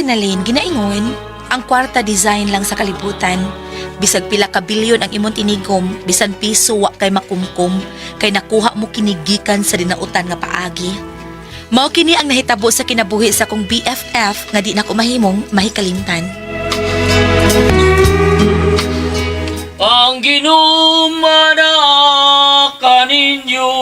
Nalin, ginaingon, ang kwarta design lang sa kalibutan. Bisag pila ka bilyon ang imong tinigom, bisan piso wa kay makumkum, kay nakuha mo kinigikan sa dinautan nga paagi. Mao kini ang nahitabo sa kinabuhi sa kong BFF nga di na ko mahimong mahikalimtan. Ang ginumana kaninyo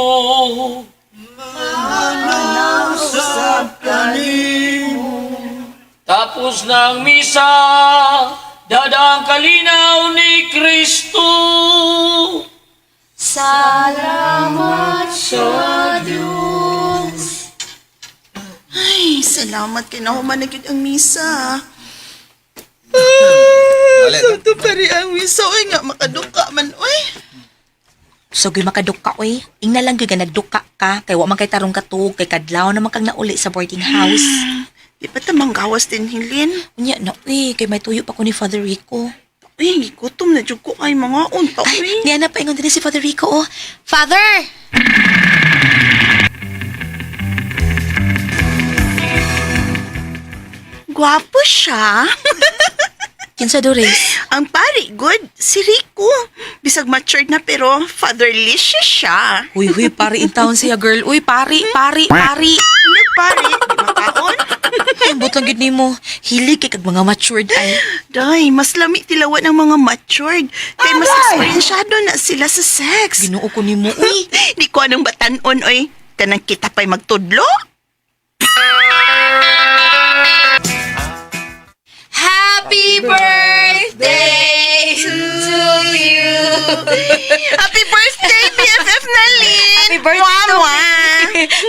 tapos ng misa, dadang kalinaw ni Kristo. Salamat sa Diyos. Ay, salamat kay nahuman na gid ang misa. Sakto pa rin ang misa. Uy nga, makaduka man, uy. So gyud makaduka oy, ingna lang gyud nga nagduka ka kay wa man kay tarong katug kay kadlaw naman kang nauli sa boarding house. Di pa tamang gawas din, Hilin. Unya na kay may tuyo pa ko ni Father Rico. Uy, gutom na dyan ko ay mga unta, Ay, uy. niya na paingon din si Father Rico oh. Father! Gwapo siya. Kinsa Doris? Ang pari, good. Si Rico. Bisag matured na pero fatherlicious siya. Huy, pari in town siya girl. Uy, pari. Ano pari? Di makaon? Ay, butang gid nimo. Hilig kay kag mga matured ay. Day, mas lami tilawan ng mga matured. Kay mas eksperyensyado na sila sa sex. Ginoo ko nimo uy. Di ko anong batanon, oy. Kanang kita pa'y magtudlo. Happy birthday to you. Happy birthday, BFF Nalin! Happy birthday to Mama!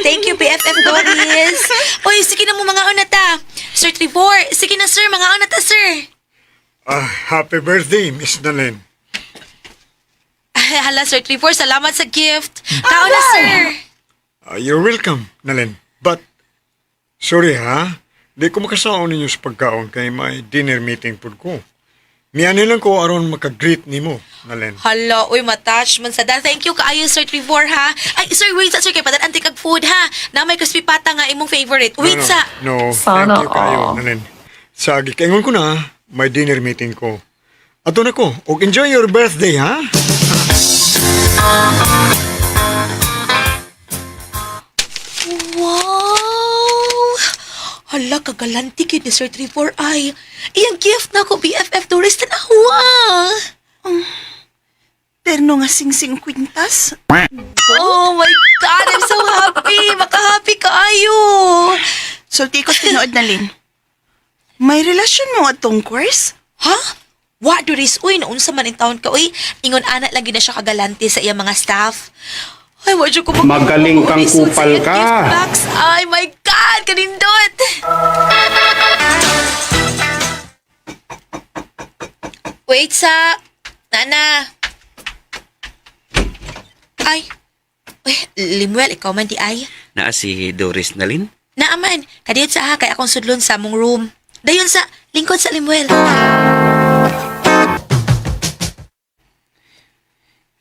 Thank you, BFF Doris. Uy, sige na mo mga unata. Sir Trevor, sige na sir, mga unata sir. Happy birthday, Miss Nalin. Ay, hala, Sir Trevor, salamat sa gift. Kao na, sir. You're welcome, Nalin. But, sorry ha, di ko makasaon ninyo sa pagkaon kay may dinner meeting po ko. Miyani lang ko aron makagreet nimo, Nalin. Hala, uy, matouch man sa dad. Thank you kaayo, Sir Trevor, ha? Ay, sir, wait sa, sir, kay padan antik kag food, ha? Na may crispy pata nga imong favorite. Wait sa. No, thank you kayo, Nalin. Sa gikaingon ko na, may dinner meeting ko. Ato na ko, og enjoy your birthday, ha? Wow! Hala, kagalanti kid ni Sir Trevor ay. Iyang gift na ko, BFF Doris, tanawa. Terno nga sing-sing kwintas. Oh my God, I'm so happy. Makahappy kaayo. Sulti ko tinood, Nalin. May relasyon mo atong course? Ha? Wa, Doris, uy, naunsa man in taon ka, uy. Ingon anak lagi na siya kagalante sa iyang mga staff. Ay, wadyo ko Magaling kang kupal ka. Gift box. Ay, my God, kanindot. Wait sa... Nana. Ay. Uy, Limuel, ikaw man di ay. Naa si Doris Nalin? Naaman, kadiyot sa ha, kay akong sudlon sa mong room. Dayon sa, lingkod sa Limuel.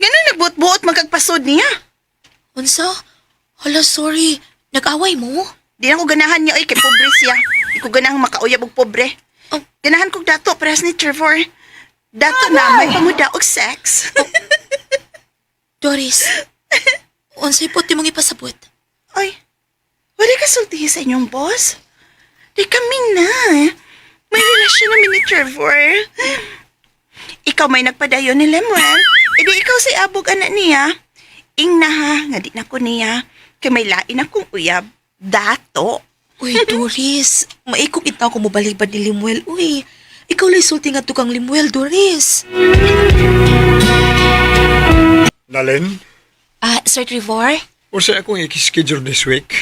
Ganun nagbuot-buot magkagpasod niya. Unsa? Hala, sorry. Nag-away mo? Di na ko ganahan niya, oy, kay pobre siya. Di ko ganahang makauyab og pobre. Oh. Ganahan kong dato, parehas ni Trevor. Dato na may panguda og sex. Doris, unsay po ti mong ipasabot? Ay, wala ka sultihi sa inyong boss? Di kami na. May relasyon namin ni Trevor. Ikaw may nagpadayon ni Lemuel. E di ikaw si abog anak niya. Ingna ha, nga di na ko niya. Kay may lain akong uyab. Dato. Uy, Doris, maikog itaw ko mobalibad ni Limuel. Uy, ikaw lay sulti nga tukang Limuel, Doris. Nalin, Sir Trevor? o sa akong i-schedule this week?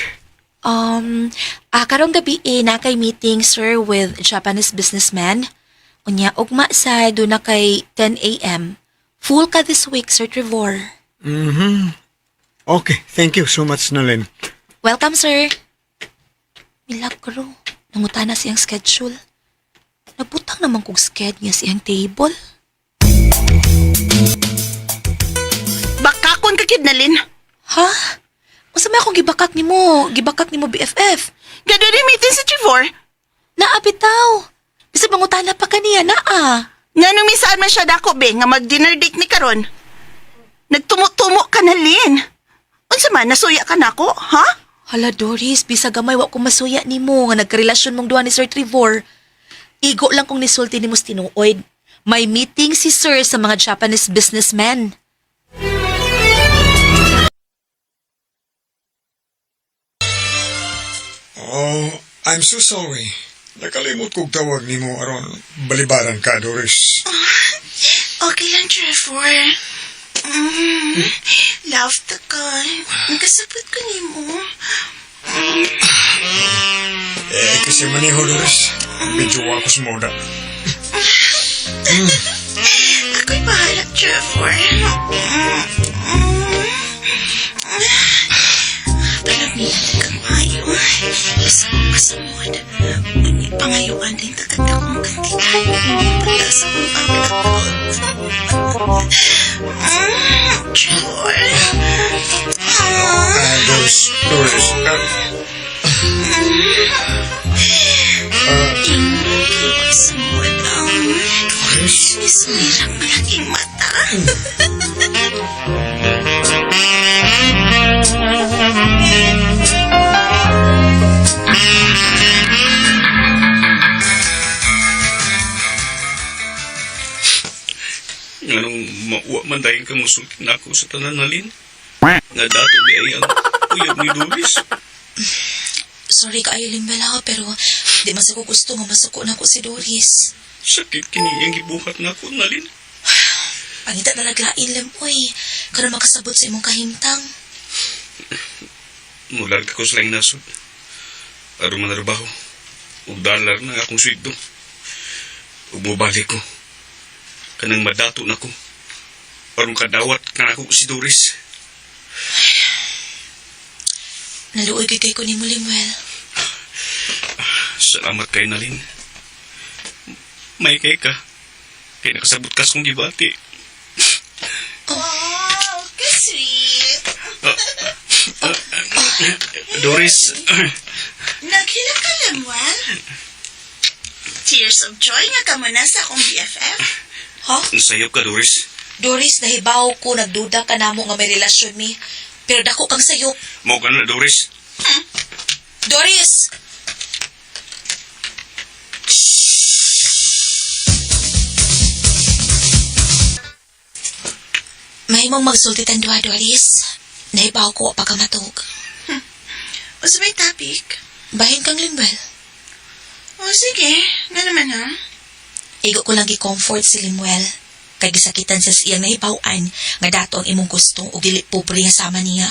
Karong gabi na kay meeting, sir, with Japanese businessman. Unya, ugma sa doon na kay 10 a.m. Full ka this week, Sir Trevor. Okay, thank you so much, Nalin. Welcome, sir. Milagro, nanguta na siyang schedule. Nabutang naman kong sked niya siyang table. Bakakon ka, Kid Nalin. Ha? Masa may akong gibakak ni mo BFF? Gado rin meeting si Trevor. Naapit bitaw. Bisa mangutana pa kaniya na Nga nung misaan man siya dako, be, nga mag-dinner date ni karon. Nagtumo-tumo ka na, Lin. Unsa man, nasuya ka na ko, ha? Hala Doris, bisa gamay wa ko masuya nimo nga nagkarelasyon mong duha ni Sir Trevor. Igo lang kung nisulti ni mos tinuod. May meeting si Sir sa mga Japanese businessmen. Oh, I'm so sorry. Nakalimot kong tawag ni mo aron balibaran ka, Doris. Okay lang, Trevor. Love ta ka. Nagkasabot ko ni mo. Kasi maniho, Doris. Medyo ako sa moda. Ako'y bahala, Trevor. Tulog nila kamayo. Isa ko kasamod. Ngunit pangayuan din tagad akong kantihan. Pagkasa kong pagkakot. Trevor. Doris. Iwas mo lang. Doris? Ismirang malaking mata. Anong mauwa man dahil ka musultin ako sa tanan na Lin? Nga dato di ay ang uyab ni Doris. Sorry kaayo Limbala, pero di man sa ko gusto nga masuko na ko si Doris. Sakit kini ang gibuhat na ako na Lin. Pangita na naglain lang, oy. Karon makasabot sa imong kahimtang. Mulag ako sa lang nasod. Aron manarbaho. Ug dalar na akong sweldo. Ug mobalik ko. Kanang madato na ko. Aron kadawat ka na ako si Doris. Naluoy kay ko ni mo, Limuel. Salamat kay Nalin. May kay ka. Kaya nakasabot ka sa kong gibati. Wow, ka-sweet. Doris, Naghila ka, Lemuel. Tears of joy nga ka muna sa akong BFF. Ha? nasayop ka, Doris. Doris, nahibaw ko, nagduda ka namo nga may relasyon mi. Pero dako kang sayop. Mao ka na, Doris. Doris! Mahimong magsultitan duha, Doris. Nahibaw ko wa pa ka matug. O sa may topic? Bahin kang Limbal. O sige, nga naman ha. Igo ko lang gi-comfort si Limuel. Kay gisakitan sa iyang nahibaw-an nga dato ang imong gusto o dili pobre sama niya.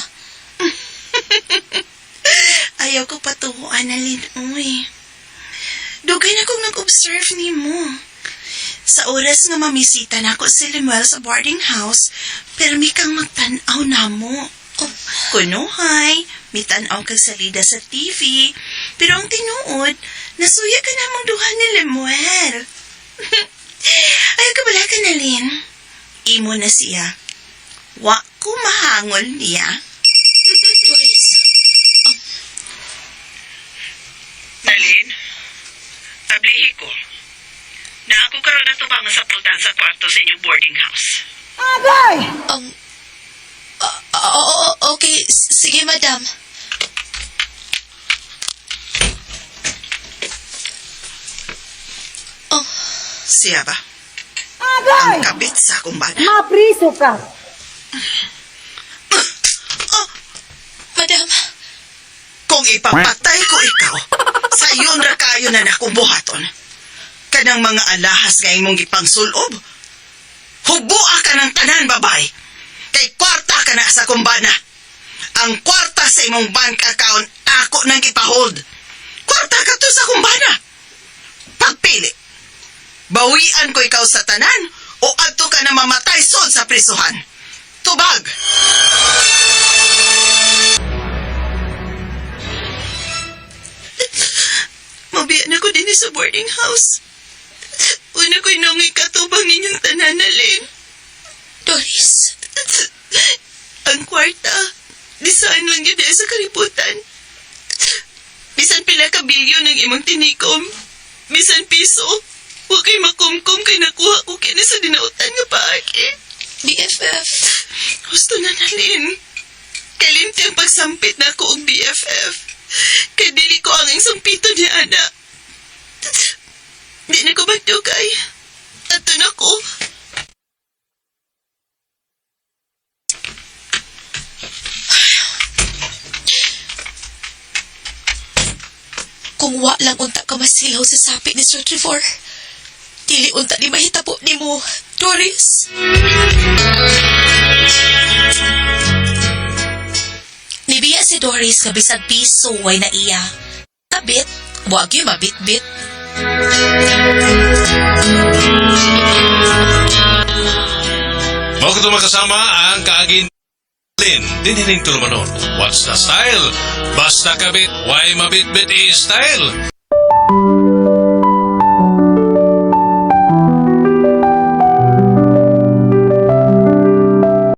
Ayaw ko patuhuan na Uy. Dugay na kong nag-observe ni mo. Sa oras nga mamisita na ako si Lemuel sa boarding house, pero may kang magtanaw na mo. Oh, kunuhay, may tanaw kang salida sa TV, pero ang tinuod, nasuya ka namang duha ni Lemuel. Ayaw ka bala ka na, Lin. Imo na siya. Wa ko mahangol niya. Doris, Darlene, tablihi ko. Na ako karoon na tubang sa pultan sa kwarto sa inyong boarding house. okay, sige madam. Siya ba? Ang kabit sa akong bana. Mapriso ka. Madam, Kung ipapatay ko ikaw, sa iyon ra kayo na nakong buhaton. Kanang mga alahas nga imong gipangsulob. Hubua ka ng tanan, babay. Kay kwarta ka na sa kumbana. Ang kwarta sa imong bank account, ako nang ipahold. Kwarta ka to sa kumbana. Pagpili. Bawian ko ikaw sa tanan o adto ka na mamatay sod sa prisuhan. Tubag! Mabiyan ako din sa boarding house. Una ko'y nung ikatubang ninyong tananalin. Doris, Ang kwarta, design lang yun sa kaributan. Bisan pila ka bilyon ng imong tinikom. Bisan piso, huwag kay makumkum kay nakuha ko kini sa dinautan nga paagi. BFF. Gusto na Nalin. Kalimti ang pagsampit na ako og BFF. Kay dili ko ang sampito ni Ana. Di na ko magdugay. Ato na ko. Kung wa lang unta ka masilaw sa sapi ni Sir Trevor, dili unta ni mahitabo ni mo, Doris. Nibiya si Doris nga bisag piso way na iya. Abit, wag yung mabit-bit. Mga kasama ang kaagin din tulumanon. What's the style? Basta kabit, why mabit-bit is style.